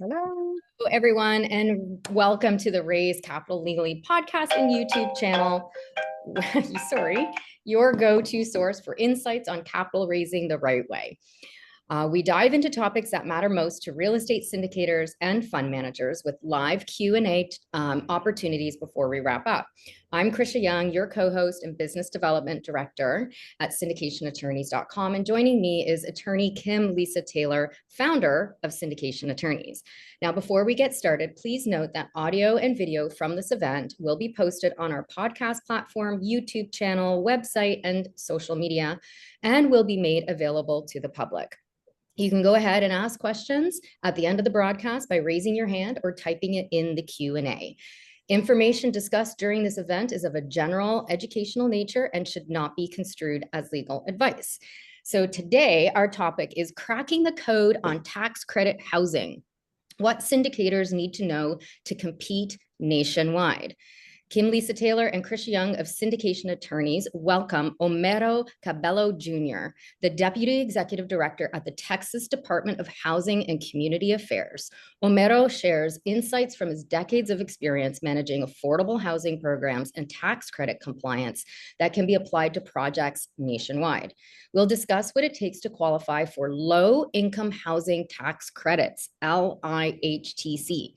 Hello. Hello, everyone, and welcome to the Raise Capital Legally podcast and YouTube channel. Sorry, your go-to source for insights on capital raising the right way. We dive into topics that matter most to real estate syndicators and fund managers with live Q&A opportunities before we wrap up. I'm Krisha Young, your co-host and business development director at syndicationattorneys.com. And joining me is attorney Kim Lisa Taylor, founder of Syndication Attorneys. Now, before we get started, please note that audio and video from this event will be posted on our podcast platform, YouTube channel, website, and social media, and will be made available to the public. You can go ahead and ask questions at the end of the broadcast by raising your hand or typing it in the Q&A. Information discussed during this event is of a general educational nature and should not be construed as legal advice. So today, our topic is cracking the code on tax credit housing. What syndicators need to know to compete nationwide. Kim Lisa Taylor and Krisha Young of Syndication Attorneys welcome Homero Cabello Jr., the Deputy Executive Director at the Texas Department of Housing and Community Affairs. Homero shares insights from his decades of experience managing affordable housing programs and tax credit compliance that can be applied to projects nationwide. We'll discuss what it takes to qualify for low-income housing tax credits, LIHTC,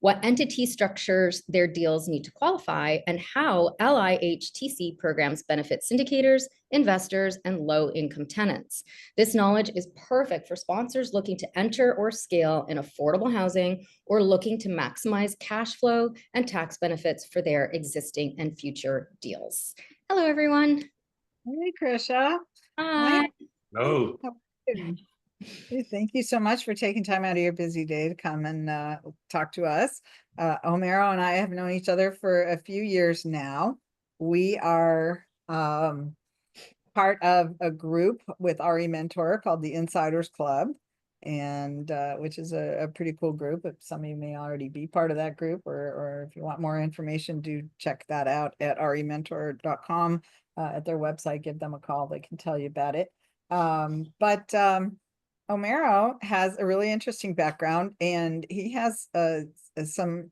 what entity structures their deals need to qualify, and how LIHTC programs benefit syndicators, investors, and low-income tenants. This knowledge is perfect for sponsors looking to enter or scale in affordable housing or looking to maximize cash flow and tax benefits for their existing and future deals. Hello, everyone. Hey, Krisha. Hi. Hello. Hey, thank you so much for taking time out of your busy day to come and talk to us. Homero and I have known each other for a few years now. We are part of a group with RE Mentor called the Insiders Club, and which is a pretty cool group. If some of you may already be part of that group, or if you want more information, do check that out at rementor.com at their website. Give them a call, they can tell you about it. Homero has a really interesting background, and he has some.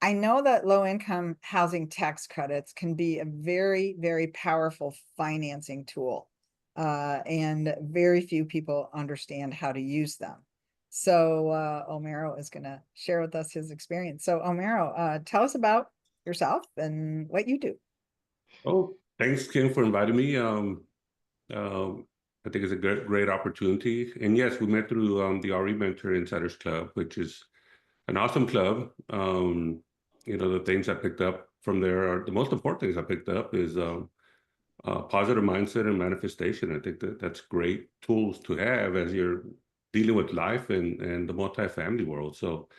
I know that low-income housing tax credits can be a very, very powerful financing tool, and very few people understand how to use them. So Homero is going to share with us his experience. So Homero, tell us about yourself and what you do. Oh, thanks, Kim, for inviting me. I think it's a great opportunity. And yes, we met through the RE Mentor Insiders Club, which is an awesome club. The things I picked up from there are the most important things I picked up is positive mindset and manifestation. I think that's great tools to have as you're dealing with life and the multifamily world. So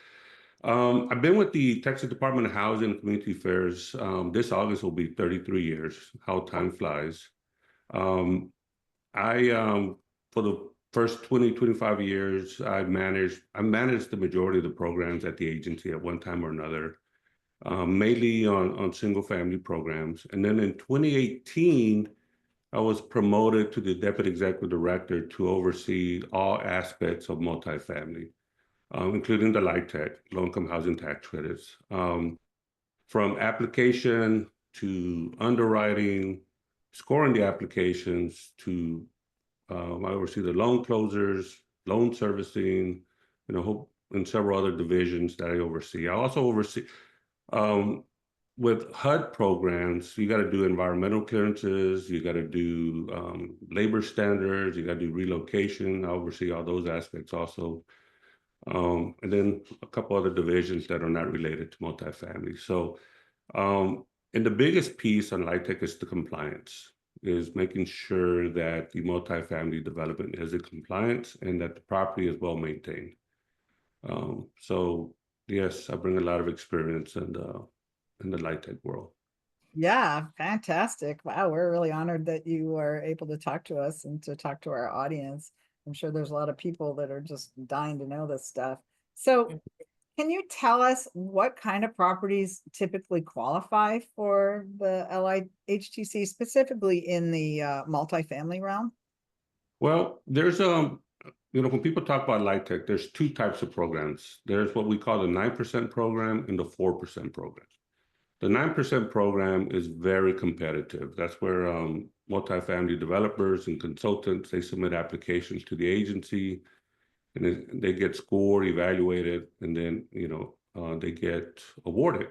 I've been with the Texas Department of Housing and Community Affairs. This August will be 33 years. How time flies. For the first 25 years, I managed the majority of the programs at the agency at one time or another, mainly on single family programs. And then in 2018, I was promoted to the Deputy Executive Director to oversee all aspects of multifamily, including the LIHTC, low-income housing tax credits, from application to underwriting, scoring the applications to I oversee the loan closers, loan servicing, and several other divisions that I oversee. I also oversee with HUD programs. You got to do environmental clearances, you got to do labor standards, you got to do relocation. I oversee all those aspects also, and then a couple other divisions that are not related to multifamily. So. And the biggest piece on LIHTC is the compliance, is making sure that the multifamily development is in compliance and that the property is well maintained. So yes, I bring a lot of experience in the LIHTC world. Yeah, fantastic. Wow, we're really honored that you are able to talk to us and to talk to our audience. I'm sure there's a lot of people that are just dying to know this stuff. So can you tell us what kind of properties typically qualify for the LIHTC, specifically in the multifamily realm? Well, there's when people talk about LIHTC, there's two types of programs. There's what we call the 9% program and the 4% program. The 9% program is very competitive. That's where multifamily developers and consultants, they submit applications to the agency, and they get scored, evaluated, and then, they get awarded.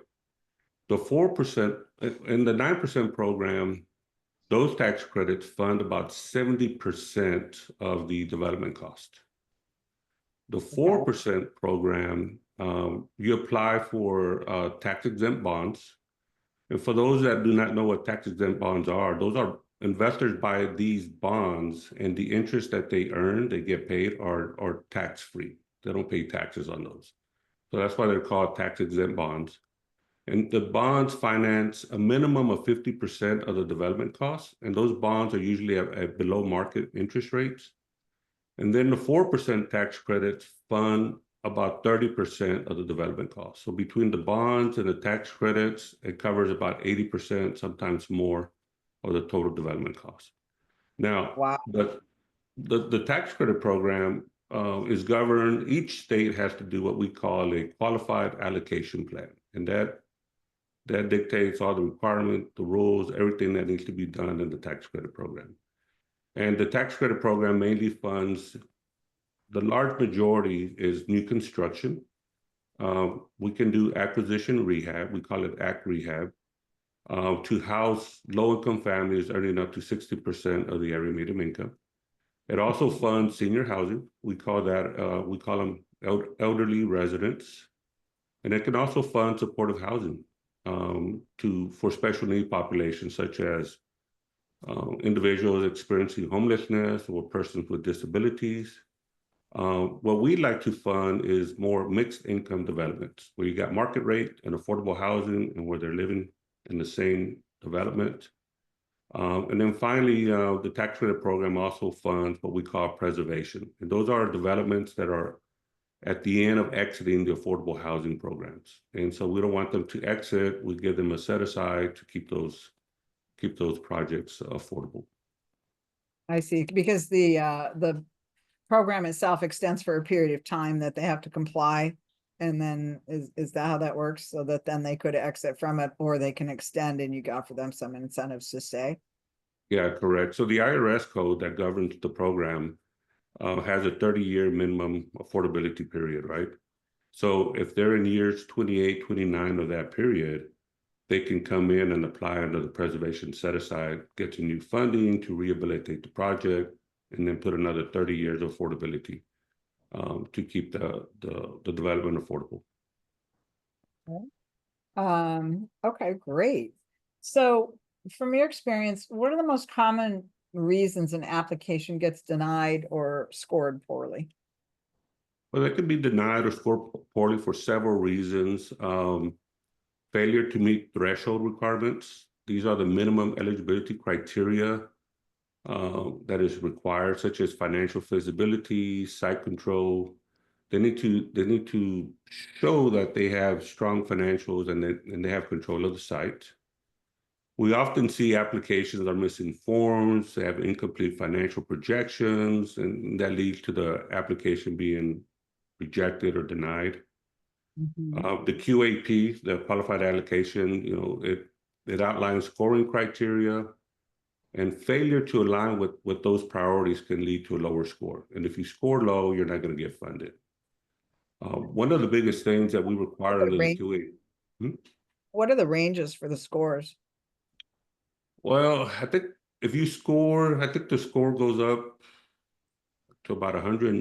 The 4%, in the 9% program, those tax credits fund about 70% of the development cost. The 4% program, you apply for tax-exempt bonds. And for those that do not know what tax-exempt bonds are, those are investors buy these bonds, and the interest that they earn, they get paid, are tax-free. They don't pay taxes on those. So that's why they're called tax-exempt bonds. And the bonds finance a minimum of 50% of the development costs, and those bonds are usually at below market interest rates. And then the 4% tax credits fund about 30% of the development costs. So between the bonds and the tax credits, it covers about 80%, sometimes more, of the total development costs. Now, Wow. the tax credit program is governed, each state has to do what we call a qualified allocation plan. And that dictates all the requirements, the rules, everything that needs to be done in the tax credit program. And the tax credit program mainly funds, the large majority is new construction. We can do acquisition rehab, we call it ACT rehab, to house low-income families earning up to 60% of the area median income. It also funds senior housing. We call them elderly residents. And it can also fund supportive housing for special need populations, such as individuals experiencing homelessness or persons with disabilities. What we like to fund is more mixed income developments, where you got market rate and affordable housing and where they're living in the same development. And then finally, the tax credit program also funds what we call preservation. And those are developments that are at the end of exiting the affordable housing programs. And so we don't want them to exit. We give them a set aside to keep those projects affordable. I see, because the program itself extends for a period of time that they have to comply. And then is that how that works? So that then they could exit from it, or they can extend and you offer them some incentives to stay? Yeah, correct. So the IRS code that governs the program has a 30-year minimum affordability period, right? So if they're in years 28, 29 of that period, they can come in and apply under the preservation set aside, get some new funding to rehabilitate the project, and then put another 30 years of affordability to keep the development affordable. Okay, great. So from your experience, what are the most common reasons an application gets denied or scored poorly? Well, they could be denied or scored poorly for several reasons. Failure to meet threshold requirements. These are the minimum eligibility criteria that is required, such as financial feasibility, site control. They need to show that they have strong financials and they have control of the site. We often see applications are missing forms, they have incomplete financial projections, and that leads to the application being rejected or denied. The QAP, the qualified allocation, it outlines scoring criteria, and failure to align with those priorities can lead to a lower score. And if you score low, you're not going to get funded. One of the biggest things that we require under the QAP. What are the ranges for the scores? Well, I think if you score, I think the score goes up to about 100,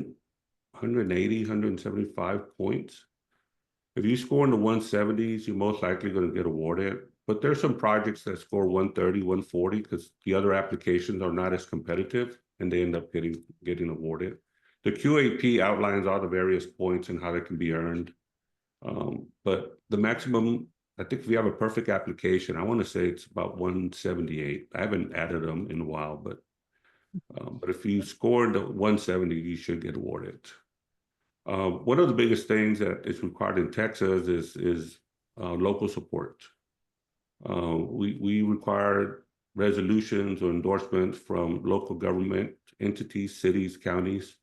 180, 175 points. If you score in the 170s, you're most likely going to get awarded. But there's some projects that score 130, 140 because the other applications are not as competitive and they end up getting awarded. The QAP outlines all the various points and how they can be earned. But the maximum, I think if you have a perfect application, I want to say it's about 178. I haven't added them in a while, but if you scored the 170, you should get awarded. One of the biggest things that is required in Texas is local support. We require resolutions or endorsements from local government entities, cities, counties.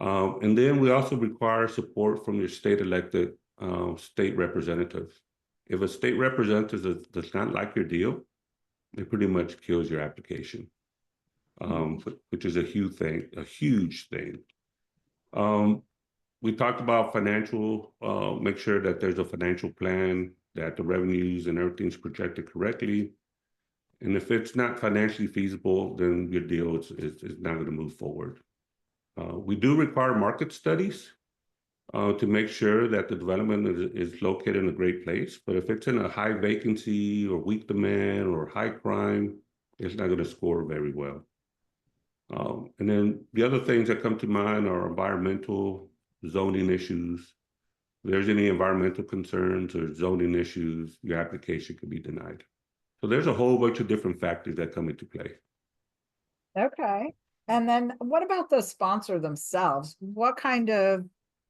And then we also require support from your state elected state representative. If a state representative does not like your deal, it pretty much kills your application, which is a huge thing. We talked about financial, make sure that there's a financial plan, that the revenues and everything's projected correctly. And if it's not financially feasible, then your deal is not going to move forward. We do require market studies to make sure that the development is located in a great place. But if it's in a high vacancy or weak demand or high crime, it's not going to score very well. And then the other things that come to mind are environmental, zoning issues. If there's any environmental concerns or zoning issues, your application could be denied. So there's a whole bunch of different factors that come into play. Okay. And then what about the sponsor themselves? What kind of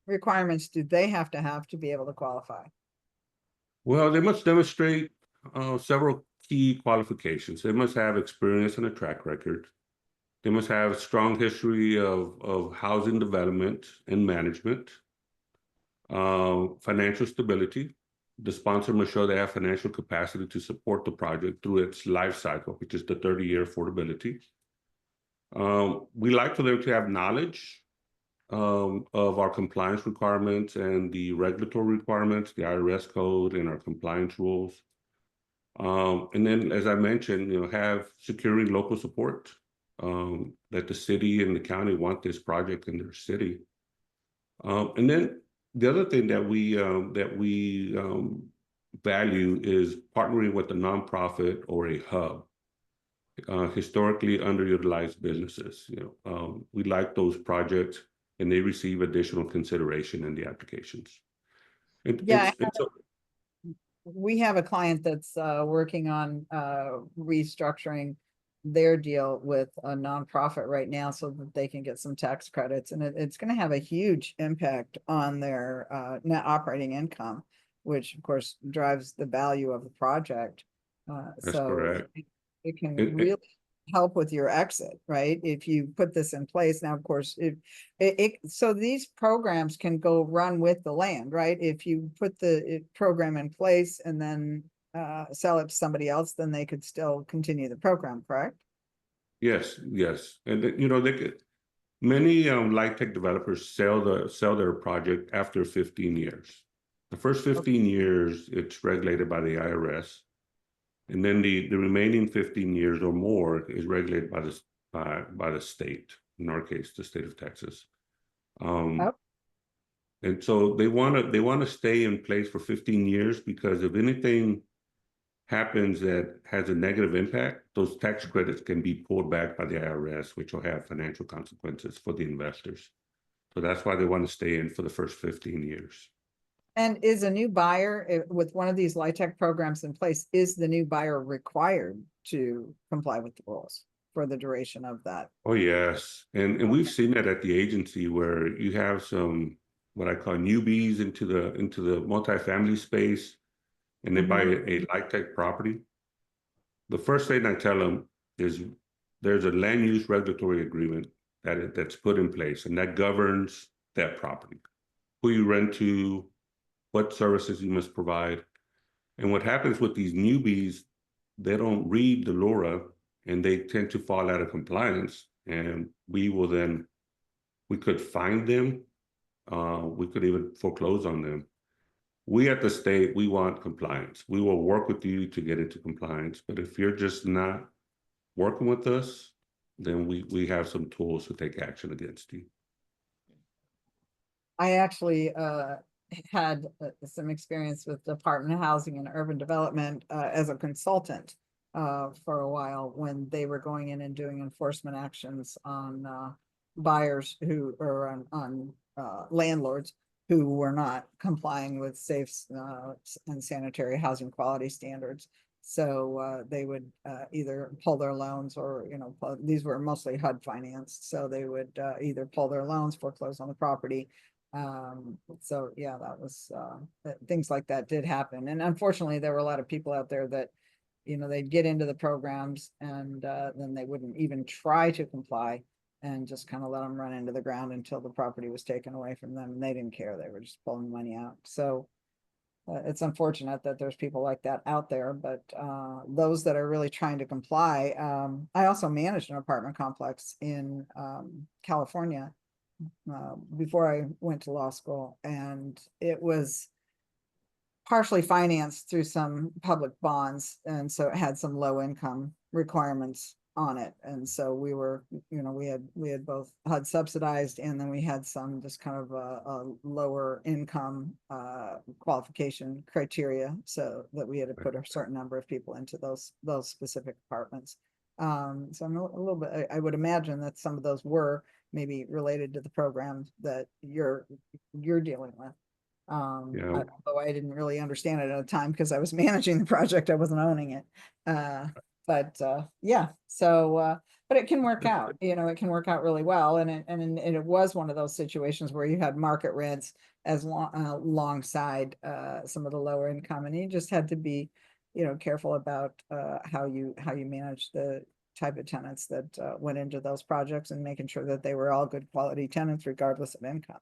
requirements do they have to be able to qualify? Well, they must demonstrate several key qualifications. They must have experience and a track record. They must have a strong history of housing development and management, financial stability. The sponsor must show they have financial capacity to support the project through its life cycle, which is the 30-year affordability. We like for them to have knowledge of our compliance requirements and the regulatory requirements, the IRS code and our compliance rules. And then, as I mentioned, have securing local support, that the city and the county want this project in their city. And then the other thing that we value is partnering with a nonprofit or a hub. Historically underutilized businesses. We like those projects, and they receive additional consideration in the applications. We have a client that's working on restructuring their deal with a nonprofit right now so that they can get some tax credits, and it's going to have a huge impact on their net operating income, which of course drives the value of the project. That's correct. It can really help with your exit, right? If you put this in place. Now, of course, so these programs can go run with the land, right? If you put the program in place and then sell it to somebody else, then they could still continue the program, correct? Yes. And they could, many LIHTC developers sell their project after 15 years. The first 15 years, it's regulated by the IRS. And then the remaining 15 years or more is regulated by the state, in our case, the state of Texas. And so they want to stay in place for 15 years, because if anything happens that has a negative impact, those tax credits can be pulled back by the IRS, which will have financial consequences for the investors. So that's why they want to stay in for the first 15 years. And is a new buyer with one of these LIHTC programs in place, is the new buyer required to comply with the rules for the duration of that? Oh, yes. And we've seen that at the agency, where you have some, what I call newbies into the multifamily space, and they buy a LIHTC property. The first thing I tell them is there's a land use regulatory agreement that's put in place, and that governs that property, who you rent to, what services you must provide. And what happens with these newbies, they don't read the LURA, and they tend to fall out of compliance. And we could fine them. We could even foreclose on them. We at the state, we want compliance. We will work with you to get into compliance. But if you're just not working with us, then we have some tools to take action against you. I actually had some experience with Department of Housing and Urban Development as a consultant for a while, when they were going in and doing enforcement actions on buyers who are on landlords who were not complying with safe and sanitary housing quality standards. So they would either pull their loans, or these were mostly HUD financed, so they would either pull their loans, foreclose on the property. So yeah, that was things like that did happen. And unfortunately, there were a lot of people out there that they'd get into the programs, and then they wouldn't even try to comply, and just kind of let them run into the ground until the property was taken away from them, and they didn't care. They were just pulling money out. So it's unfortunate that there's people like that out there, but those that are really trying to comply. I also managed an apartment complex in California before I went to law school, and it was partially financed through some public bonds, and so it had some low income requirements on it. And so we were, we had both HUD subsidized, and then we had some just kind of a lower income qualification criteria, so that we had to put a certain number of people into those specific apartments. So I'm a little bit, I would imagine that some of those were maybe related to the program that you're dealing with. Yeah. Although I didn't really understand it at the time because I was managing the project, I wasn't owning it. Yeah, so but it can work out, it can work out really well. And it was one of those situations where you had market rents as alongside some of the lower income, and you just had to be, careful about how you manage the type of tenants that went into those projects, and making sure that they were all good quality tenants regardless of income.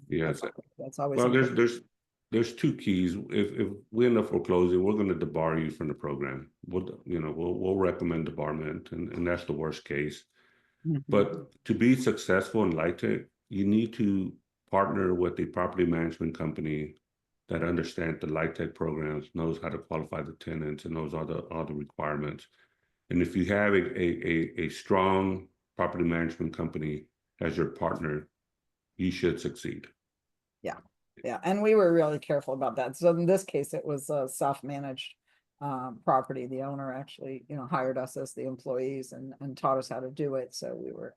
Yes. That's always Well, important. there's two keys. If we end up foreclosing, we're going to debar you from the program. We'll recommend debarment, and that's the worst case. Mhm. But to be successful in LIHTC, you need to partner with a property management company that understands the LIHTC programs, knows how to qualify the tenants, and knows all the requirements. And if you have a strong property management company as your partner, you should succeed. Yeah, and we were really careful about that. So in this case, it was a self-managed property. The owner actually, hired us as the employees and taught us how to do it. So we were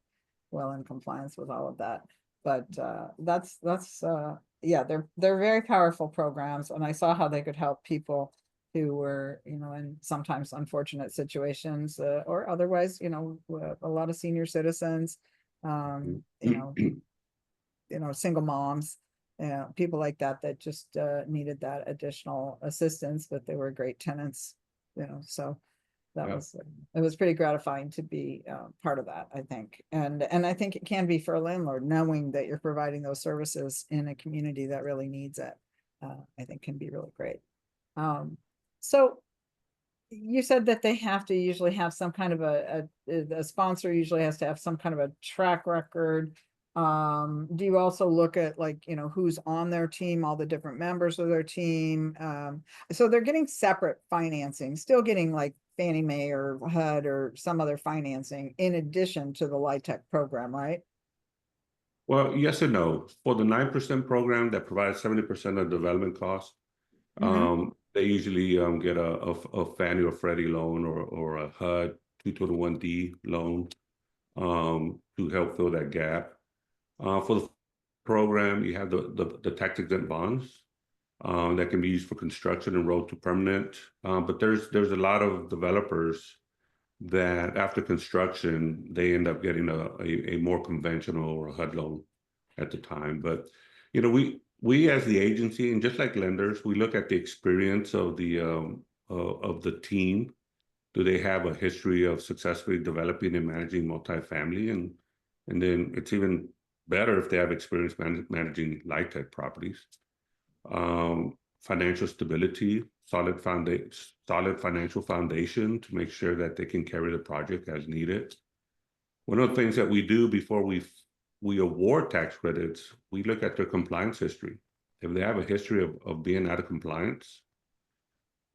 well in compliance with all of that. But yeah, they're very powerful programs, and I saw how they could help people who were, in sometimes unfortunate situations, or otherwise, a lot of senior citizens, single moms, people like that just needed that additional assistance, but they were great tenants, so that Yeah. was, it was pretty gratifying to be part of that, I think. And I think it can be for a landlord, knowing that you're providing those services in a community that really needs it, I think can be really great. So you said that they have to usually have some kind of a sponsor usually has to have some kind of a track record. Do you also look at, like, who's on their team, all the different members of their team? So they're getting separate financing, still getting like Fannie Mae or HUD or some other financing in addition to the LIHTC program, right? Well, yes and no. For the 9% program that provides 70% of development costs, they usually get a Fannie or Freddie loan, or a HUD 221D loan to help fill that gap. For the program, you have the tax exempt bonds that can be used for construction and road to permanent. But there's a lot of developers that after construction, they end up getting a more conventional or a HUD loan at the time. But we as the agency, and just like lenders, we look at the experience of the team. Do they have a history of successfully developing and managing multifamily? And then it's even better if they have experience managing LIHTC properties. Financial stability, solid financial foundation to make sure that they can carry the project as needed. One of the things that we do before we award tax credits, we look at their compliance history. If they have a history of being out of compliance,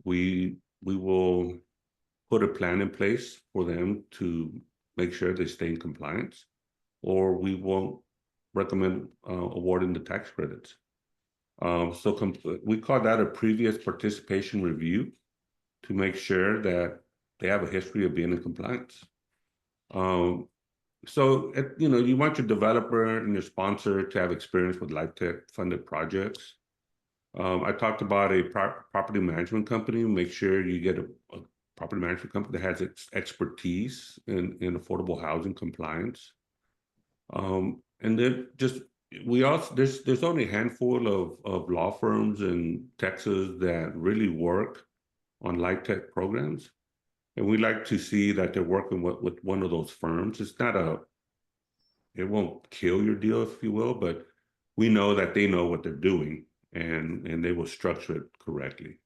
we will put a plan in place for them to make sure they stay in compliance, or we won't recommend awarding the tax credits. So we call that a previous participation review to make sure that they have a history of being in compliance. So you want your developer and your sponsor to have experience with LIHTC funded projects. I talked about a property management company. Make sure you get a property management company that has expertise in affordable housing compliance. And then there's only a handful of law firms in Texas that really work on LIHTC programs. And we like to see that they're working with one of those firms. It's not won't kill your deal, if you will, but we know that they know what they're doing, and they will structure it correctly.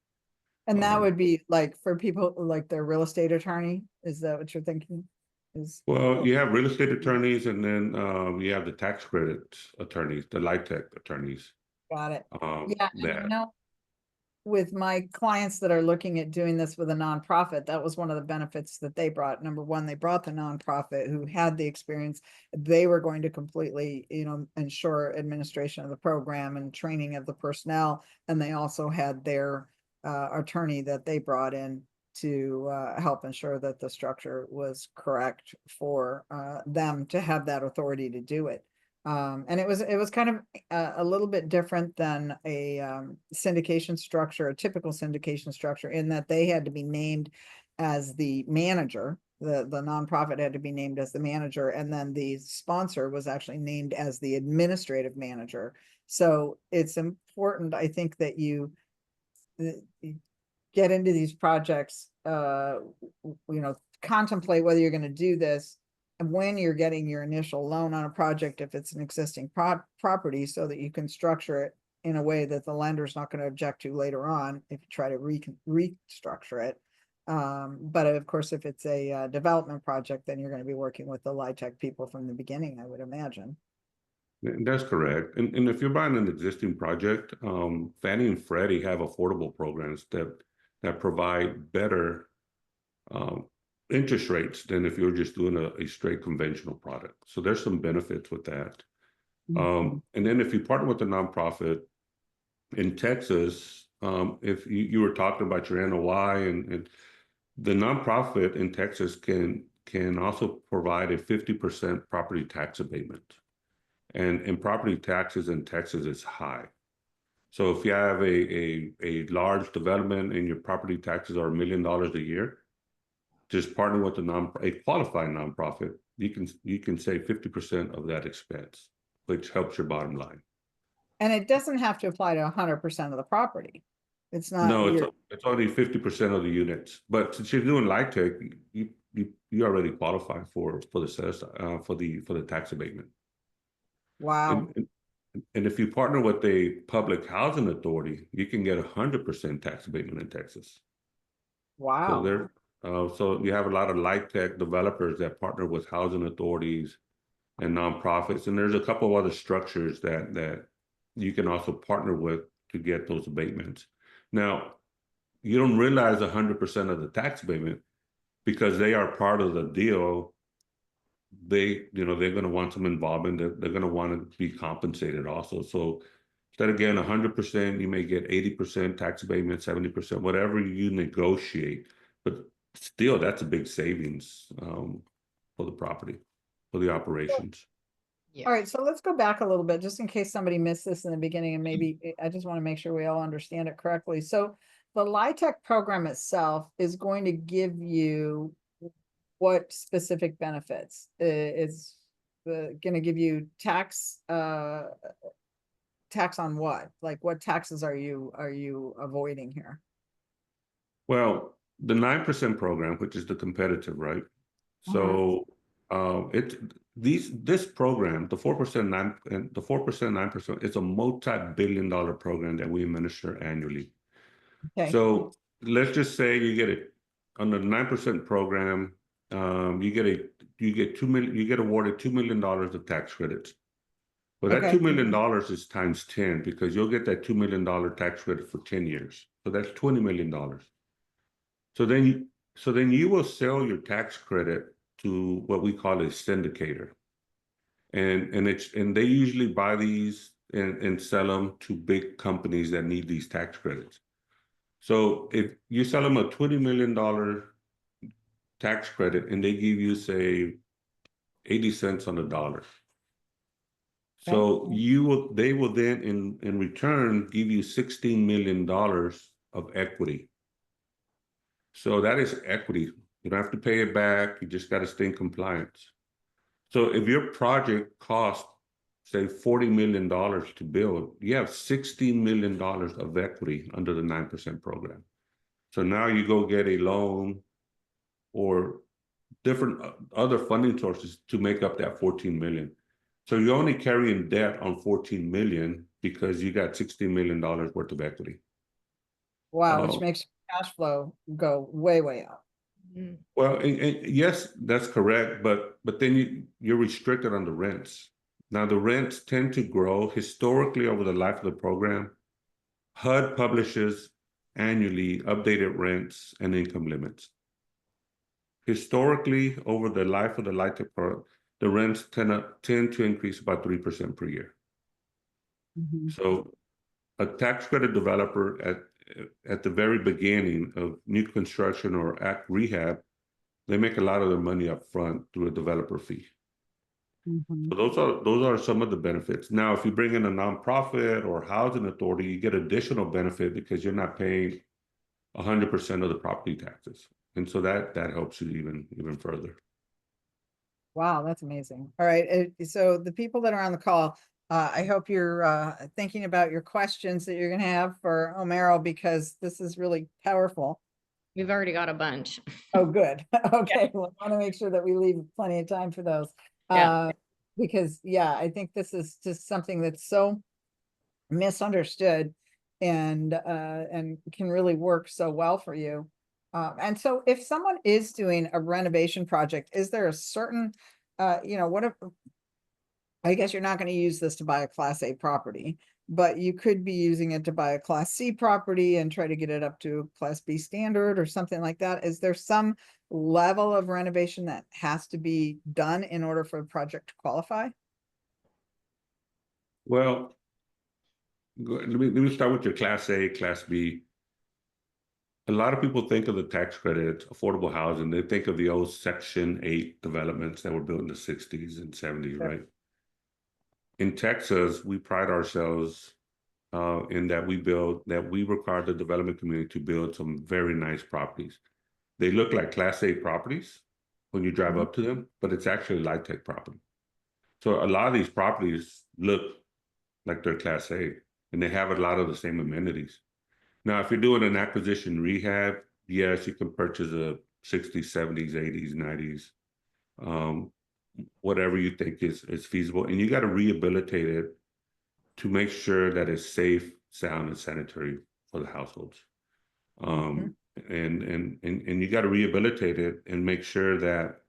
And that Um, would be like for people like their real estate attorney, is that what you're thinking? Is, Well, you have real estate attorneys, and then you have the tax credit attorneys, the LIHTC attorneys. got it. Yeah, and That with my clients that are looking at doing this with a nonprofit, that was one of the benefits that they brought. Number one, they brought the nonprofit who had the experience. They were going to completely, ensure administration of the program and training of the personnel. And they also had their attorney that they brought in to help ensure that the structure was correct for them to have that authority to do it. And it was kind of a little bit different than a syndication structure, a typical syndication structure, in that they had to be named as the manager. The nonprofit had to be named as the manager, and then the sponsor was actually named as the administrative manager. So it's important, I think, that you get into these projects, contemplate whether you're going to do this when you're getting your initial loan on a project, if it's an existing property, so that you can structure it in a way that the lender's not going to object to later on if you try to restructure it. But of course, if it's a development project, then you're going to be working with the LIHTC people from the beginning, I would imagine. That's correct. And if you're buying an existing project, Fannie and Freddie have affordable programs that provide better interest rates than if you're just doing a straight conventional product. So there's some benefits with that. And then if you partner with a nonprofit in Texas, if you were talking about your NOI, and the nonprofit in Texas can also provide a 50% property tax abatement. And property taxes in Texas is high. So if you have a large development and your property taxes are $1 million a year, just partner with a qualified nonprofit, you can save 50% of that expense, which helps your bottom line. And it doesn't have to apply to 100% of the property. It's not. No, it's only 50% of the units. But since you're doing LIHTC, you already qualify for the sales for the tax abatement. Wow. And if you partner with a public housing authority, you can get 100% tax abatement in Texas. Wow. So you have a lot of LIHTC developers that partner with housing authorities and nonprofits, and there's a couple of other structures that you can also partner with to get those abatements. Now, you don't realize 100% of the tax abatement because they are part of the deal. They're going to want some involvement. They're going to want to be compensated also. So instead of getting 100%, you may get 80% tax abatement, 70%, whatever you negotiate. But still, that's a big savings for the property, for the operations. Yeah. All right, so let's go back a little bit, just in case somebody missed this in the beginning, and maybe I just want to make sure we all understand it correctly. So the LIHTC program itself is going to give you what specific benefits? It's going to give you tax on what? Like, what taxes are you avoiding here? Well, the 9% program, which is the competitive, right? So this program, the 4% 9 and the 4% 9%, it's a multi-billion-dollar program that we administer annually. Okay. So let's just say you get it on the 9% program, you get awarded $2 million of tax credits. But that $2 million is times 10, because you'll get that $2 million tax credit for 10 years. So that's $20 million. So then you will sell your tax credit to what we call a syndicator. And they usually buy these and sell them to big companies that need these tax credits. So if you sell them a $20 million tax credit and they give you, say, 80 cents on the dollar. So they will then in return give you $16 million of equity. So that is equity. You don't have to pay it back. You just got to stay in compliance. So if your project costs, say, $40 million to build, you have $16 million of equity under the 9% program. So now you go get a loan or different other funding sources to make up that 14 million. So you're only carrying debt on 14 million because you got $16 million worth of equity. Wow, which makes cash flow go way, way up. Mm. Well, and yes, that's correct, but then you're restricted on the rents. Now the rents tend to grow historically over the life of the program. HUD publishes annually updated rents and income limits. Historically, over the life of the LIHTC program, the rents tend to increase about 3% per year. So a tax credit developer at the very beginning of new construction or rehab, they make a lot of their money up front through a developer fee. So those are some of the benefits. Now, if you bring in a nonprofit or housing authority, you get additional benefit because you're not paying 100% of the property taxes, and so that helps you even further. Wow, that's amazing. All right, so the people that are on the call, I hope you're thinking about your questions that you're gonna have for Homero, because this is really powerful. We've already got a bunch. Oh, good. Okay, well, I want to make sure that we leave plenty of time for those. Yeah. Because, yeah, I think this is just something that's so misunderstood and can really work so well for you. And so if someone is doing a renovation project, is there a certain, what if, I guess you're not going to use this to buy a Class A property, but you could be using it to buy a Class C property and try to get it up to Class B standard or something like that. Is there some level of renovation that has to be done in order for the project to qualify? Well, let me start with your Class A, Class B. A lot of people think of the tax credit, affordable housing, they think of the old Section 8 developments that were built in the 60s and 70s, Sure. right? In Texas, we pride ourselves in that we require the development community to build some very nice properties. They look like Class A properties when you drive up to them, but it's actually LIHTC property. So a lot of these properties look like they're Class A, and they have a lot of the same amenities. Now, if you're doing an acquisition rehab, yes, you can purchase a 60s, 70s, 80s, 90s, whatever you think is feasible, and you got to rehabilitate it to make sure that it's safe, sound, and sanitary for the households. And you got to rehabilitate it and make sure that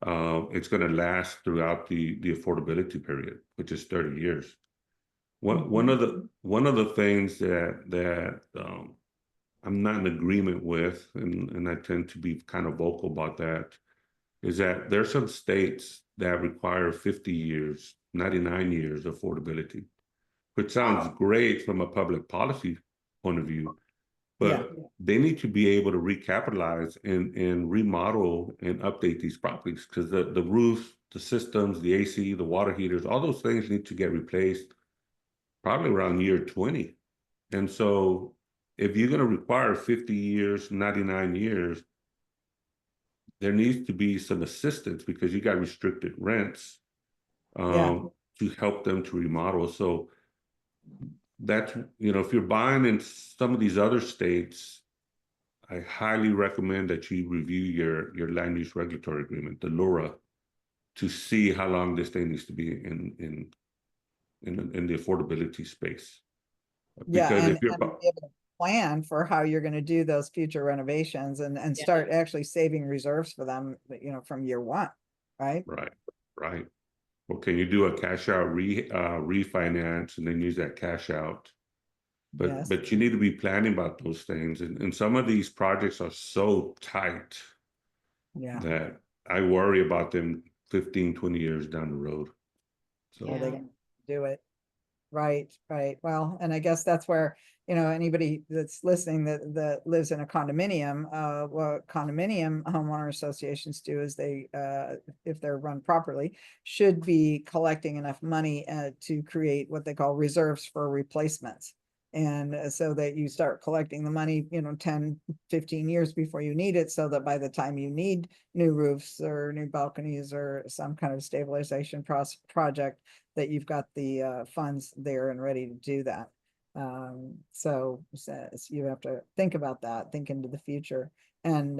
it's going to last throughout the affordability period, which is 30 years. One of the things that I'm not in agreement with, and I tend to be kind of vocal about that, is that there's some states that require 50 years, 99 years affordability, which sounds great from a public policy point of view, but they need to be able to recapitalize and remodel and update these properties, because the roofs, the systems, the AC, the water heaters, all those things need to get replaced probably around year 20. And so if you're going to require 50 years, 99 years, there needs to be some assistance because you got restricted rents to help them to remodel. So that's, if you're buying in some of these other states, I highly recommend that you review your land use regulatory agreement, the LURA, to see how long this thing needs to be in the affordability space. Because And if you're be able to plan for how you're going to do those future renovations and start actually saving reserves for them, from year one, right? Right. Well, can you do a cash out refinance and then use that cash out? But you need to be planning about those things. And some of these projects are so tight that I worry about them 15, 20 years down the road. So are they going to do it? Right. Well, and I guess that's where, anybody that's listening that lives in a condominium, what condominium homeowner associations do is they, if they're run properly, should be collecting enough money to create what they call reserves for replacements. And so that you start collecting the money, 10, 15 years before you need it, so that by the time you need new roofs or new balconies or some kind of stabilization project, that you've got the funds there and ready to do that. So you have to think about that, think into the future, and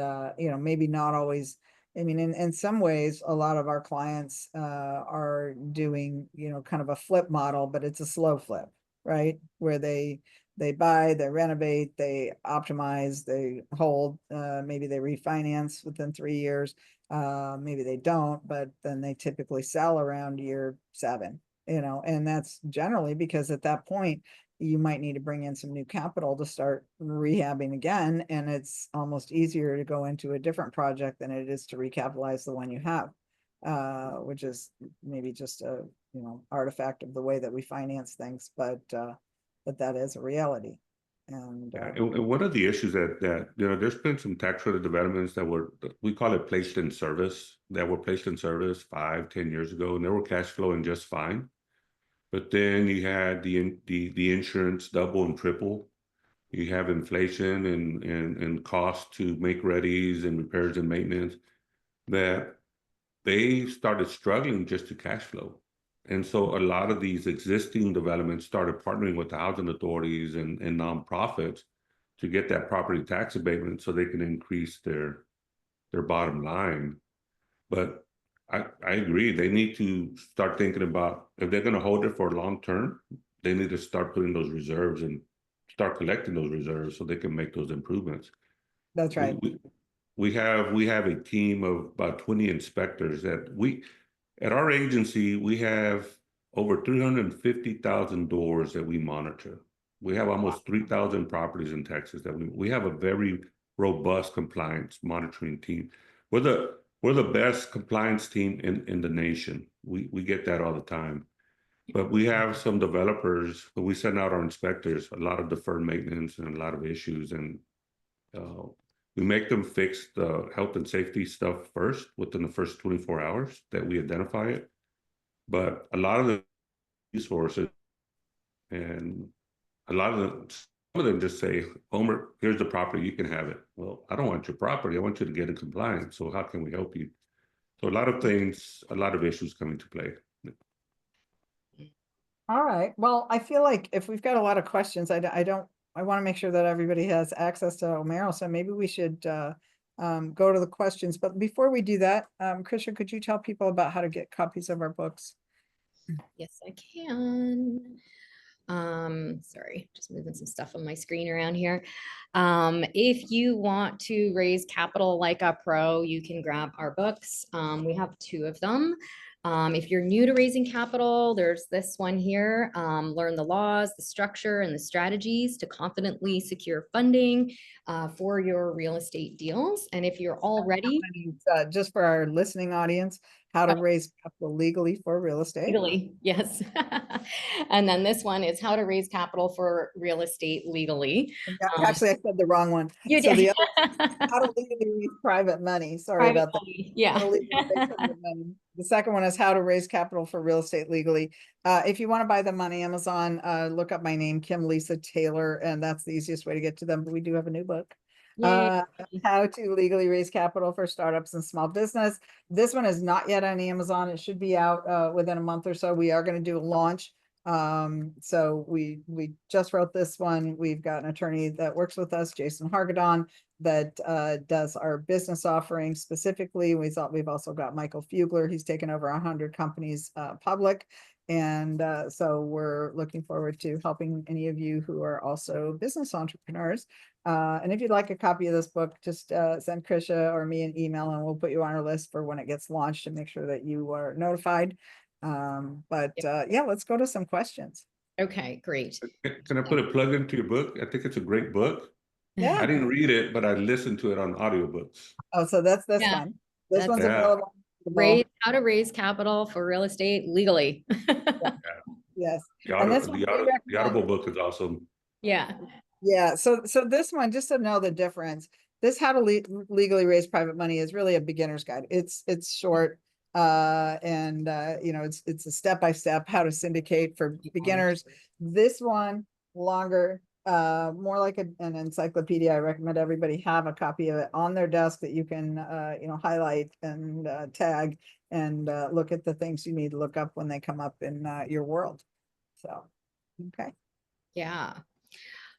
maybe not always I mean, in some ways, a lot of our clients are doing, you know, kind of a flip model, but it's a slow flip, right? Where they buy, they renovate, they optimize, they hold, maybe they refinance within 3 years. Maybe they don't, but then they typically sell around year 7, you know, and that's generally because at that point, you might need to bring in some new capital to start rehabbing again. And it's almost easier to go into a different project than it is to recapitalize the one you have, which is maybe just a, you know, artifact of the way that we finance things, but that is a reality. And And one of the issues that you know, there's been some tax credit developments that were, we call it placed in service, that were placed in service 5-10 years ago, and they were cash flowing just fine. But then you had the insurance double and triple. You have inflation and cost to make readies and repairs and maintenance, that they started struggling just to cash flow. And so a lot of these existing developments started partnering with the housing authorities and nonprofits to get that property tax abatement so they can increase their bottom line. But I agree, they need to start thinking about, if they're going to hold it for long term, they need to start putting those reserves and start collecting those reserves so they can make those improvements. that's right. We have a team of about 20 inspectors that at our agency, we have over 350,000 doors that we monitor. We have almost 3,000 properties in Texas that we have a very robust compliance monitoring team. We're the best compliance team in the nation. We get that all the time. But we have some developers, we send out our inspectors, a lot of deferred maintenance and a lot of issues, and we make them fix the health and safety stuff first within the first 24 hours that we identify it. But a lot of the resources and some of them just say, Homer, here's the property, you can have it. Well, I don't want your property, I want you to get in compliance. So how can we help you? So a lot of things, a lot of issues come into play. All right. Well, I feel like if we've got a lot of questions, I want to make sure that everybody has access to Homero. So maybe we should go to the questions. But before we do that, Krisha, could you tell people about how to get copies of our books? Yes, I can. Sorry, just moving some stuff on my screen around here. If you want to raise capital like a pro, you can grab our books. We have 2 of them. If you're new to raising capital, there's this one here, learn the laws, the structure, and the strategies to confidently secure funding for your real estate deals. And if you're already just for our listening audience, how to raise capital legally for real estate. legally, yes. And then this one is how to raise capital for real estate legally. Actually, I said the wrong one. You So did. the other, how to legally raise private money. Sorry Private about that. money, yeah. How to legally raise private money. The second one is how to raise capital for real estate legally. If you want to buy them on Amazon, look up my name, Kim Lisa Taylor, and that's the easiest way to get to them. But we do have a new book. Yay. How to legally raise capital for startups and small business. This one is not yet on Amazon. It should be out within a month or so. We are going to do a launch. So we just wrote this one. We've got an attorney that works with us, Jason Hargadon, that does our business offering specifically. We've also got Michael Fugler. He's taken over 100 companies public. And so we're looking forward to helping any of you who are also business entrepreneurs. And if you'd like a copy of this book, just send Krisha or me an email and we'll put you on our list for when it gets launched to make sure that you are notified. Yeah, let's go to some questions. Okay, great. Can I put a plug into your book? I think it's a great book. Yeah. I didn't read it, but I listened to it on audiobooks. Oh, so that's this Yeah, one. This one's Yeah. available. How to raise capital for real estate legally. Yes. The And this one we Audible recommend. book is awesome. Yeah. Yeah, so this one, just to know the difference, this how to legally raise private money is really a beginner's guide. It's short, and you know, it's a step-by-step how to syndicate for beginners. This one longer, more like an encyclopedia. I recommend everybody have a copy of it on their desk that you can you know, highlight and tag and look at the things you need to look up when they come up in your world. So, okay. Yeah.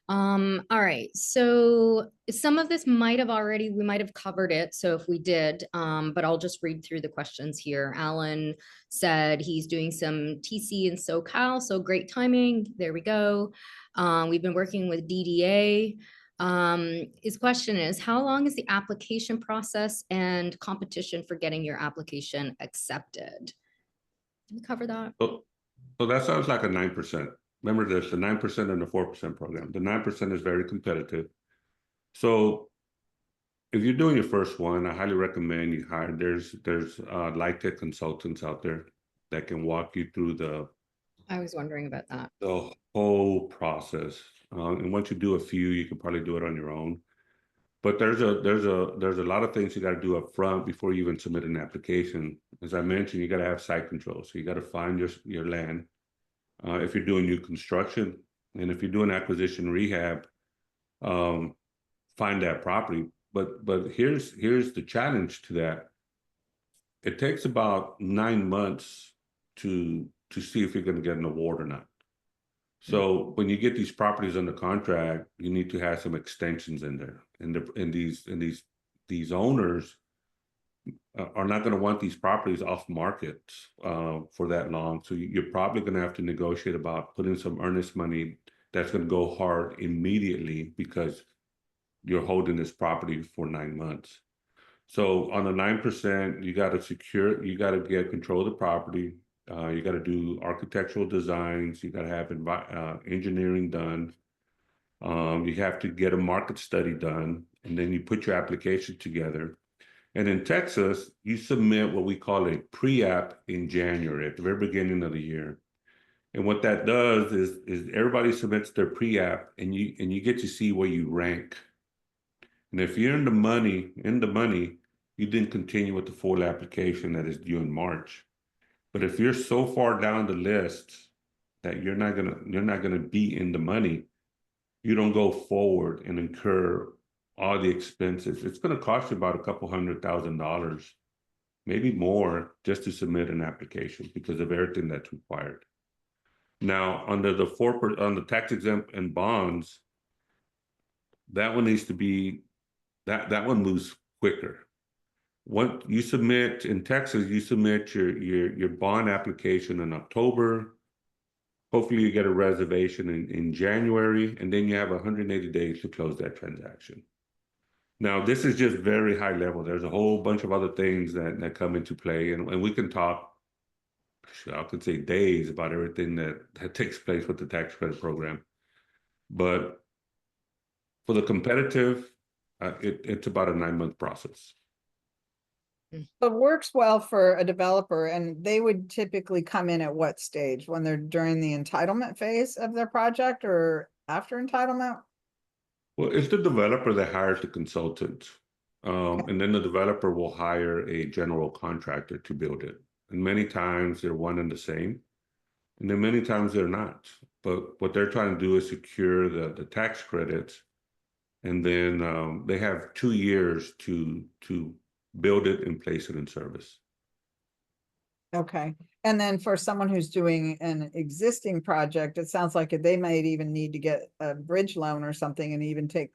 All right, so some of this might have already, we might have covered it. So if we did, but I'll just read through the questions here. Alan said he's doing some TC in SoCal, so great timing. There we go. We've been working with DDA. His question is, how long is the application process and competition for getting your application accepted? Did we cover that? So that sounds like a 9%. Remember this, the 9% and the 4% program. The 9% is very competitive. So if you're doing your first one, I highly recommend you hire, there's LIHTC consultants out there that can walk you through I was wondering about that. the whole process. And once you do a few, you can probably do it on your own. But there's a lot of things you got to do up front before you even submit an application. As I mentioned, you got to have site control. So you got to find your land. If you're doing new construction, and if you're doing acquisition rehab, find that property. But here's the challenge to that. It takes about 9 months to see if you're going to get an award or not. So when you get these properties under contract, you need to have some extensions in there. And these owners are not going to want these properties off market for that long. So you're probably going to have to negotiate about putting some earnest money that's going to go hard immediately because you're holding this property for 9 months. So on the 9%, you got to get control of the property. You got to do architectural designs. You got to have engineering done. You have to get a market study done, and then you put your application together. And in Texas, you submit what we call a pre-app in January, at the very beginning of the year. And what that does is everybody submits their pre-app, and you get to see where you rank. And if you're in the money, you didn't continue with the full application that is due in March. But if you're so far down the list that you're not gonna be in the money, you don't go forward and incur all the expenses. It's gonna cost you about a couple $100,000, maybe more, just to submit an application because of everything that's required. Now, under on the tax exempt and bonds, that one needs to be that one moves quicker. Once you submit in Texas, you submit your bond application in October. Hopefully you get a reservation in January, and then you have 180 days to close that transaction. Now, this is just very high level. There's a whole bunch of other things that come into play, and we can talk, I could say days about everything that takes place with the tax credit program. But for the competitive, it's about a 9-month process. It works well for a developer, and they would typically come in at what stage? When they're during the entitlement phase of their project or after entitlement? Well, it's the developer that hires the consultant. And then the developer will hire a general contractor to build it. And many times they're one and the same. And then many times they're not. But what they're trying to do is secure the tax credits. And then they have 2 years to build it and place it in service. Okay. And then for someone who's doing an existing project, it sounds like they might even need to get a bridge loan or something and even take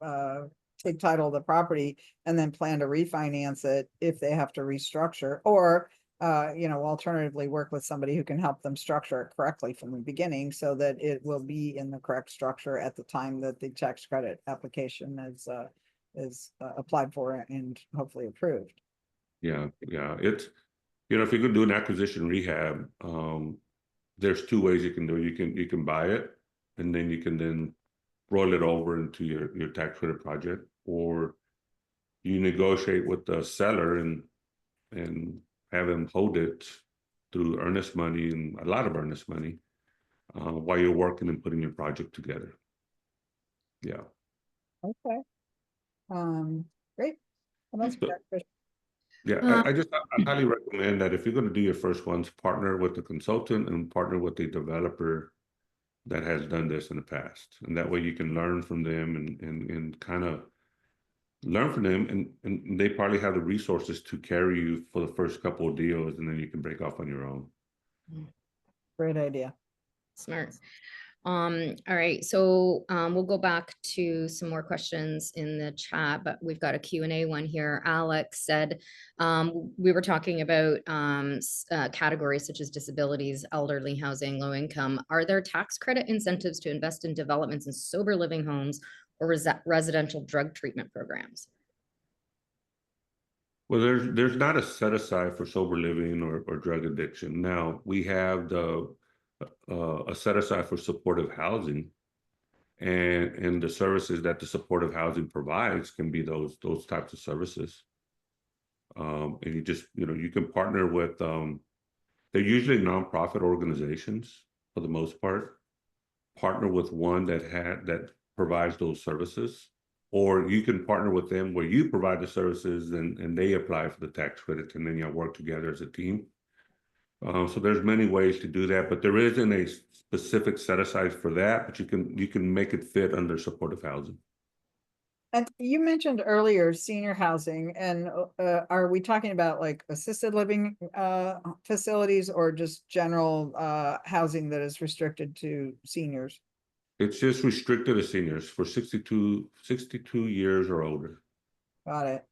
title of the property and then plan to refinance it if they have to restructure, or alternatively work with somebody who can help them structure it correctly from the beginning so that it will be in the correct structure at the time that the tax credit application is applied for and hopefully approved. Yeah. It's, if you're gonna do an acquisition rehab, there's 2 ways you can do it. You can buy it, and then you can roll it over into your tax credit project, or you negotiate with the seller and have them hold it through earnest money, and a lot of earnest money, while you're working and putting your project together. Yeah. Okay. Great. What else we got, Chris? Yeah, I highly recommend that if you're going to do your first ones, partner with the consultant and partner with the developer that has done this in the past. And that way you can learn from them and kind of learn from them, and they probably have the resources to carry you for the first couple of deals, and then you can break off on your own. Great idea. Smart. All right, so we'll go back to some more questions in the chat, but we've got a Q&A one here. Alex said, we were talking about categories such as disabilities, elderly housing, low income. Are there tax credit incentives to invest in developments in sober living homes or residential drug treatment programs? Well, there's not a set aside for sober living or drug addiction. Now we have a set aside for supportive housing, and the services that the supportive housing provides can be those types of services. And you just, you can partner with, they're usually nonprofit organizations for the most part. Partner with one that provides those services, or you can partner with them where you provide the services and they apply for the tax credit, and then you work together as a team. So there's many ways to do that, but there isn't a specific set aside for that, but you can make it fit under supportive housing. And you mentioned earlier senior housing, and are we talking about like assisted living facilities or just general housing that is restricted to seniors? It's just restricted to seniors for 62 years or older. Got it.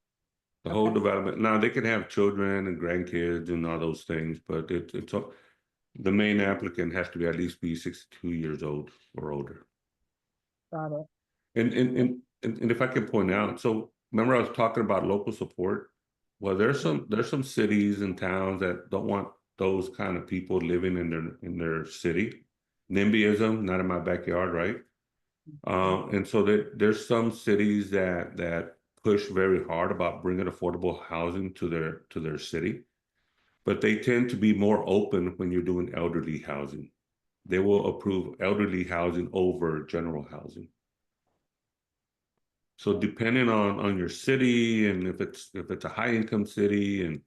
The whole development. Now they can have children and grandkids and all those things, but the main applicant has to be at least 62 years old or older. Got it. And if I can point out, so remember I was talking about local support. Well, there's some cities and towns that don't want those kind of people living in their city. NIMBYism, not in my backyard, right? And so there's some cities that push very hard about bringing affordable housing to their city, but they tend to be more open when you're doing elderly housing. They will approve elderly housing over general housing. So depending on your city, and if it's a high income city, and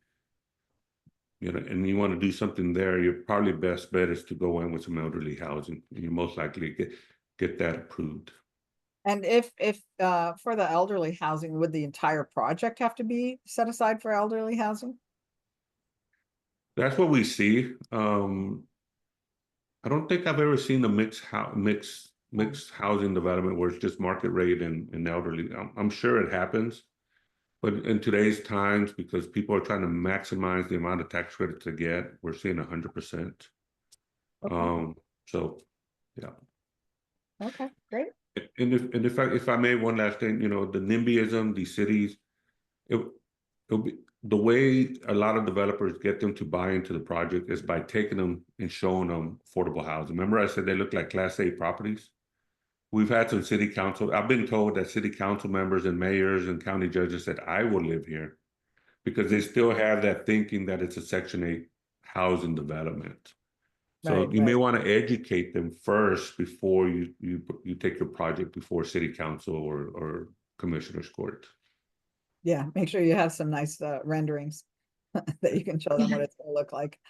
and you want to do something there, your probably best bet is to go in with some elderly housing. You most likely get that approved. And if for the elderly housing, would the entire project have to be set aside for elderly housing? That's what we see. I don't think I've ever seen a mixed housing development where it's just market rate and elderly. I'm sure it happens, but in today's times, because people are trying to maximize the amount of tax credit to get, we're seeing 100%. So, yeah. Okay, great. And if I may, one last thing, the NIMBYism, these cities, it'll be the way a lot of developers get them to buy into the project is by taking them and showing them affordable housing. Remember I said they look like Class A properties? We've had some city council, I've been told that city council members and mayors and county judges said, I will live here, because they still have that thinking that it's a Section 8 housing development. So you may want to educate them first before you take your project before city council or commissioner's court. Yeah, make sure you have some nice renderings that you can show them what it's going to look like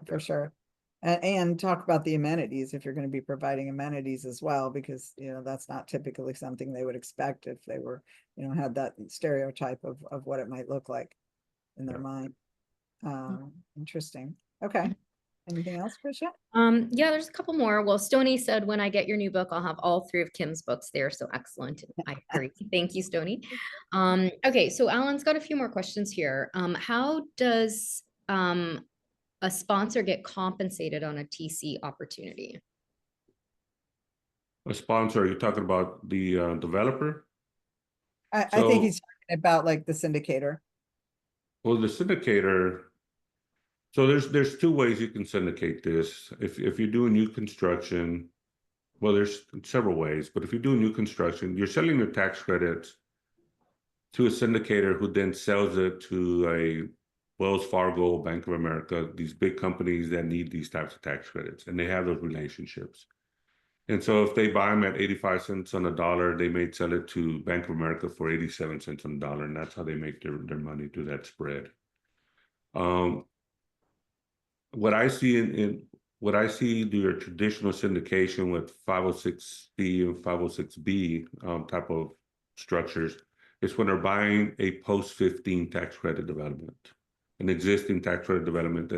for sure. And talk about the amenities if you're going to be providing amenities as well, because that's not typically something they would expect if they were had that stereotype of what it might look like in their mind. Interesting. Okay. Anything else, Krisha? Yeah, there's a couple more. Well, Stony said, when I get your new book, I'll have all 3 of Kim's books there. So excellent. I agree. Thank you, Stony. Okay, so Alan's got a few more questions here. How does a sponsor get compensated on a TC opportunity? A sponsor, you're talking about the developer? I think he's talking about like the syndicator. Well, the syndicator, so there's 2 ways you can syndicate this. If you're doing new construction, well, there's several ways, but if you're doing new construction, you're selling your tax credits to a syndicator who then sells it to a Wells Fargo, Bank of America, these big companies that need these types of tax credits, and they have those relationships. And so if they buy them at 85 cents on the dollar, they may sell it to Bank of America for 87 cents on the dollar, and that's how they make their money through that spread. What I see do your traditional syndication with 506C and 506B type of structures is when they're buying a post-15 tax credit development, an existing tax credit development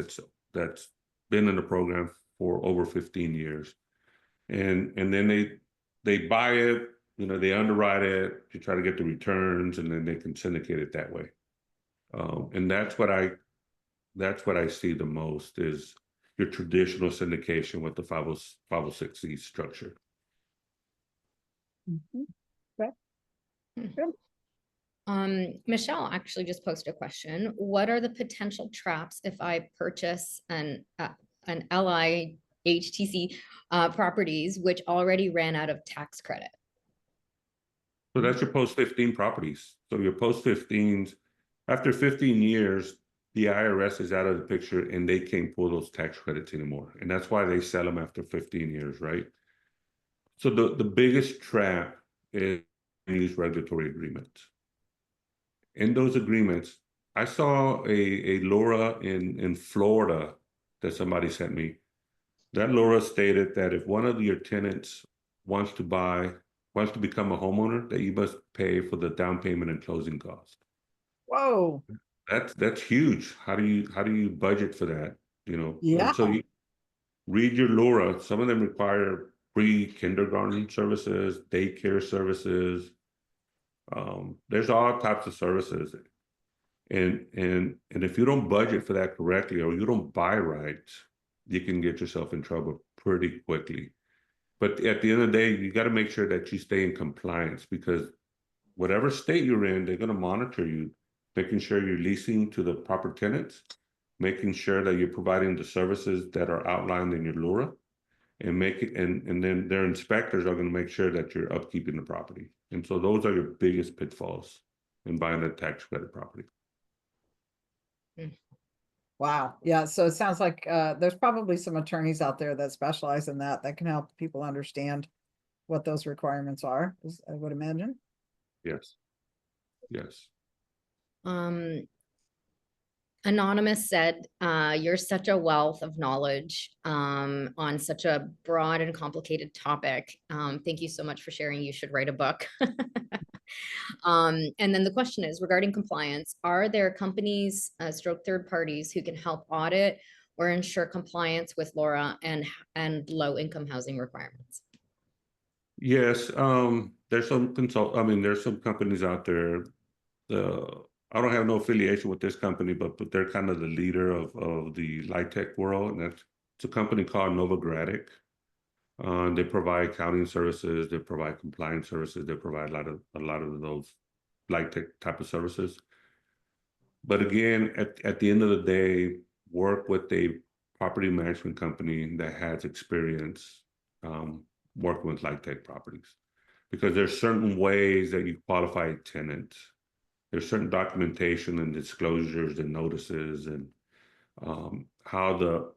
that's been in the program for over 15 years. and then they buy it, you know, they underwrite it to try to get the returns, and then they can syndicate it that way. And that's what I see the most is your traditional syndication with the 506C structure. Mhm. Okay. Good. Michelle actually just posted a question. What are the potential traps if I purchase an LIHTC properties which already ran out of tax credit? So that's your post 15 properties. So your post 15s, after 15 years, the IRS is out of the picture and they can't pull those tax credits anymore. And that's why they sell them after 15 years, right? So the biggest trap is these regulatory agreements. In those agreements, I saw a LORA in Florida that somebody sent me. That LORA stated that if one of your tenants wants to become a homeowner, that you must pay for the down payment and closing cost. Whoa. That's huge. How do you budget for that? You know, Yeah. so you read your LORA. Some of them require pre-kindergarten services, daycare services. There's all types of services. And if you don't budget for that correctly or you don't buy right, you can get yourself in trouble pretty quickly. But at the end of the day, you got to make sure that you stay in compliance, because whatever state you're in, they're going to monitor you, making sure you're leasing to the proper tenants, making sure that you're providing the services that are outlined in your LURA, and then their inspectors are going to make sure that you're upkeeping the property. And so those are your biggest pitfalls in buying a tax credit property. Wow. Yeah. So it sounds like there's probably some attorneys out there that specialize in that can help people understand what those requirements are, I would imagine. Yes. Yes. Anonymous said, you're such a wealth of knowledge on such a broad and complicated topic. Thank you so much for sharing. You should write a book. And then the question is regarding compliance, are there companies, stroke third parties who can help audit or ensure compliance with LORA and low income housing requirements? Yes. There's some there's some companies out there. I don't have no affiliation with this company, but they're kind of the leader of the LIHTC world, and it's a company called Novogradic. They provide accounting services, they provide compliance services, they provide a lot of those LIHTC type of services. But again, at the end of the day, work with a property management company that has experience working with LIHTC properties, because there's certain ways that you qualify a tenant. There's certain documentation and disclosures and notices, and how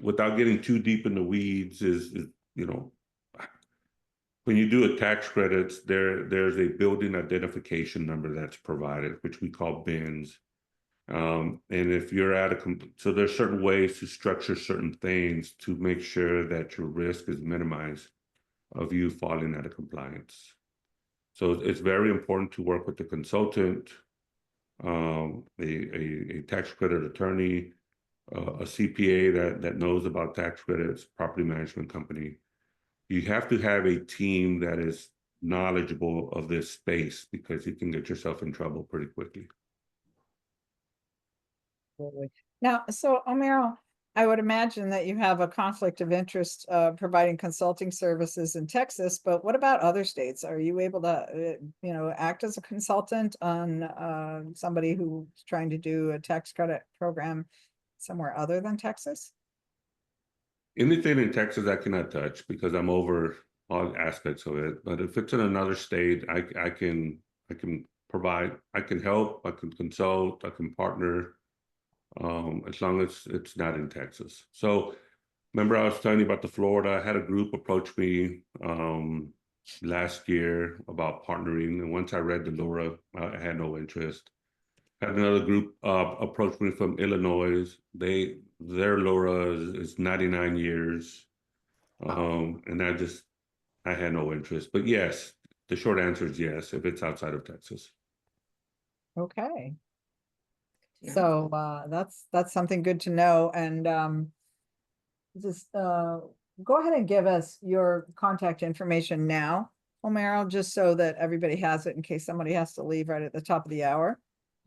without getting too deep in the weeds is you know, when you do a tax credits, there's a building identification number that's provided, which we call BINs. And if you're so there's certain ways to structure certain things to make sure that your risk is minimized of you falling out of compliance. So it's very important to work with a consultant, a tax credit attorney, a CPA that knows about tax credits, property management company. You have to have a team that is knowledgeable of this space, because you can get yourself in trouble pretty quickly. Now, so Omero, I would imagine that you have a conflict of interest providing consulting services in Texas, but what about other states? Are you able to, act as a consultant on somebody who's trying to do a tax credit program somewhere other than Texas? Anything in Texas I cannot touch because I'm over all aspects of it. But if it's in another state, I can provide, I can help, I can consult, I can partner, as long as it's not in Texas. So remember I was telling you about the Florida, I had a group approach me last year about partnering. And once I read the LORA, I had no interest. Had another group approach me from Illinois. Their LORA is 99 years. And I had no interest. But yes, the short answer is yes, if it's outside of Texas. Okay. Yeah. So that's something good to know. And just go ahead and give us your contact information now, Omero, just so that everybody has it in case somebody has to leave right at the top of the hour.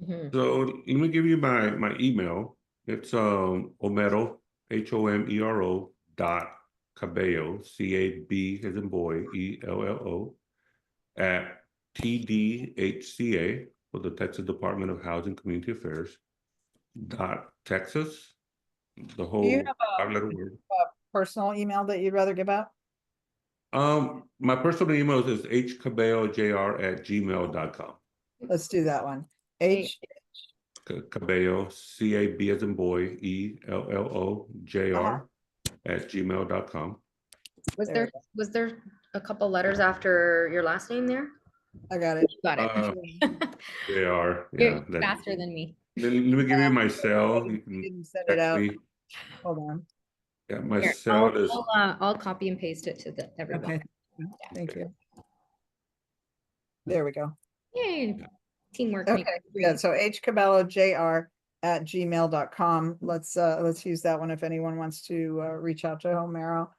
Mhm. So let me give you my email. It's Homero, HOMERO .Cabello, CAB as in boy, ELLO at TDHCA for the Texas Department of Housing Community Affairs .Texas, the Do you whole have 5-letter word. a personal email that you'd rather give out? My personal email is hcabellojr@gmail.com. Let's do that one. Okay. H, Cabello, CAB as in boy, ELLOJR @gmail.com. Was There there, was there a couple letters after your last name there? I got it. Got it. They are, You're yeah. faster than me. Let me give you my cell. You You can didn't send it text out. me. Hold on. Yeah, my Here, cell is I'll copy and paste it to everyone. Okay, thank you. There we go. Yay, teamwork. Okay, makes the yeah, dream. so hcabellojr@gmail.com. Let's use that one if anyone wants to reach out to Homero.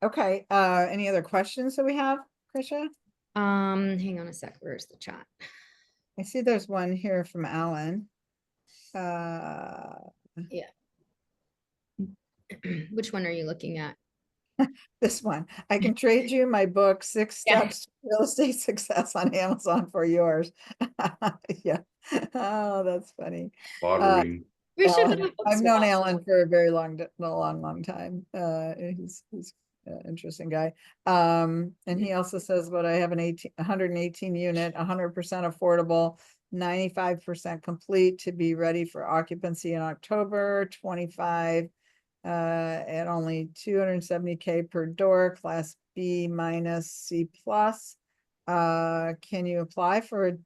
Okay, any other questions that we have, Krisha? Hang on a sec, where's the chat? I see there's one here from Alan. Which one are you looking at? This one, I can trade you my book, Six Yeah. Steps to Real Estate Success on Amazon for yours. Yeah, oh, that's funny. watering. We should Alan, have a book I've known swap. Alan for a very long time. He's an interesting guy. And he also says, but I have 118 unit, 100% affordable, 95% complete to be ready for occupancy in October 25. At only 270K per door, class B minus C plus. Can you apply for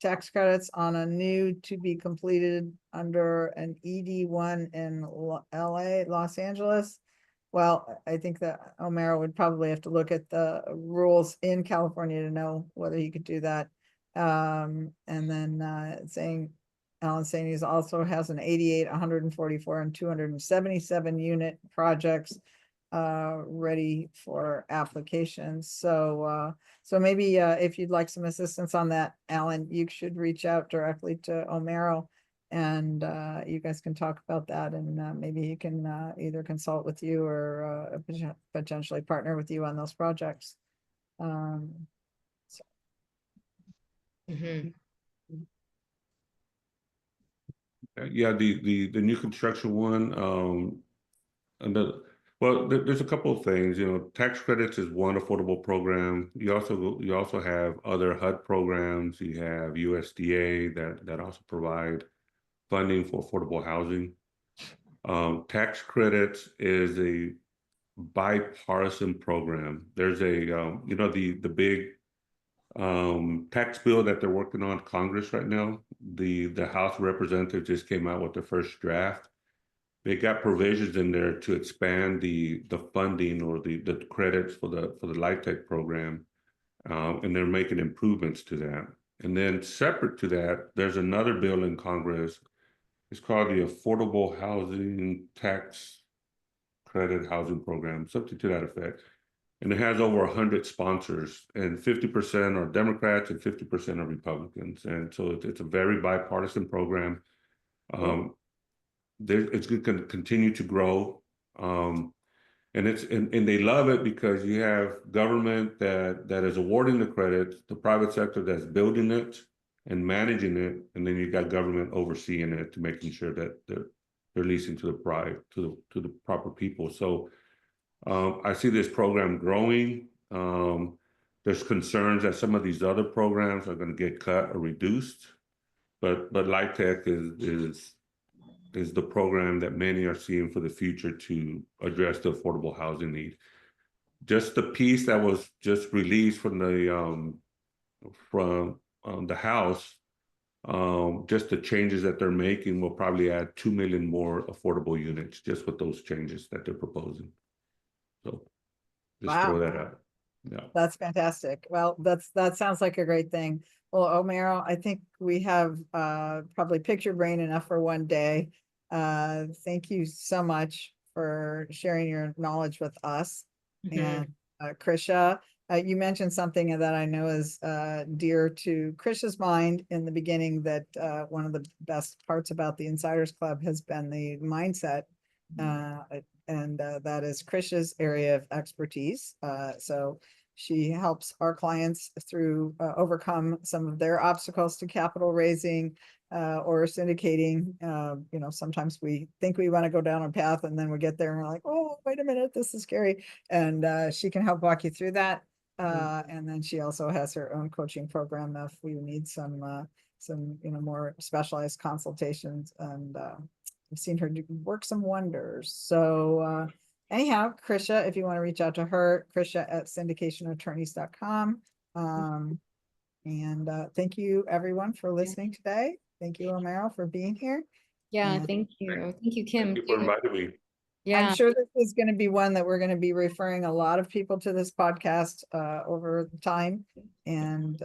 tax credits on a new to be completed under an ED1 in LA, Los Angeles? Well, I think that Omero would probably have to look at the rules in California to know whether he could do that. And then Alan saying he's also has an 88, 144, and 277 unit projects ready for applications. So maybe if you'd like some assistance on that, Alan, you should reach out directly to Omero, and you guys can talk about that, and maybe he can either consult with you or potentially partner with you on those projects. Mhm. Yeah, the new construction one, there's a couple of things, tax credits is one affordable program. You also have other HUD programs. You have USDA that also provide funding for affordable housing. Tax credits is a bipartisan program. There's the big tax bill that they're working on Congress right now. The House of Representatives just came out with the first draft. They got provisions in there to expand the funding or the credits for the LIHTC program, and they're making improvements to that. And then separate to that, there's another bill in Congress. It's called the Affordable Housing Tax Credit Housing Program, something to that effect. And it has over 100 sponsors, and 50% are Democrats and 50% are Republicans. And so it's a very bipartisan program. It's going to continue to grow. And they love it because you have government that is awarding the credits, the private sector that's building it and managing it, and then you got government overseeing it to making sure that they're leasing to the proper people. So I see this program growing. There's concerns that some of these other programs are going to get cut or reduced, but LIHTC is the program that many are seeing for the future to address the affordable housing need. Just the piece that was just released from the House, just the changes that they're making will probably add 2 million more affordable units just with those changes that they're proposing. So just Wow. throw that out. Yeah. That's fantastic. Well, that sounds like a great thing. Well, Omero, I think we have probably picked your brain enough for one day. Thank you so much for sharing your knowledge with us. Mhm. And Krisha, you mentioned something that I know is dear to Krisha's mind in the beginning, that one of the best parts about the Insiders Club has been the mindset. And that is Krisha's area of expertise. So she helps our clients through overcome some of their obstacles to capital raising or syndicating. You know, sometimes we think we want to go down a path and then we get there and we're like, oh, wait a minute, this is scary. And she can help walk you through that. And then she also has her own coaching program if we need some more specialized consultations. And I've seen her work some wonders. So anyhow, Krisha, if you want to reach out to her, Krisha@syndicationattorneys.com. And thank you everyone for listening today. Thank you, Omero, for being here. Yeah, And thank you. Thank you, Kim. Thank you for too. inviting me. Yeah. I'm sure this is going to be one that we're going to be referring a lot of people to this podcast over time. And,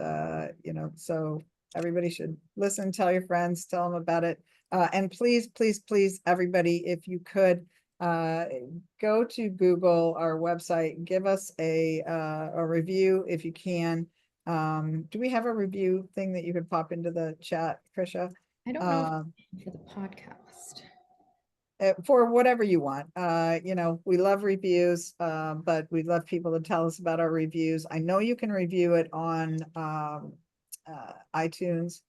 so everybody should listen, tell your friends, tell them about it. And please, please, please, everybody, if you could go to Google, our website, give us a review if you can. Do we have a review thing that you could pop into the chat, Krisha? I don't know for the podcast. For whatever you want. We love reviews, but we'd love people to tell us about our reviews. I know you can review it on iTunes,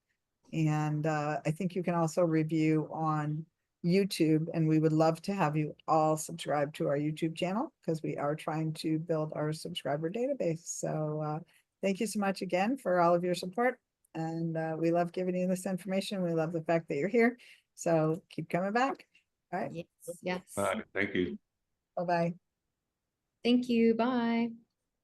and I think you can also review on YouTube, and we would love to have you all subscribe to our YouTube channel because we are trying to build our subscriber database. So thank you so much again for all of your support, and we love giving you this information. We love the fact that you're here, so keep coming back. All right. Yes, yes. Thank you. Bye-bye. Thank you. Bye.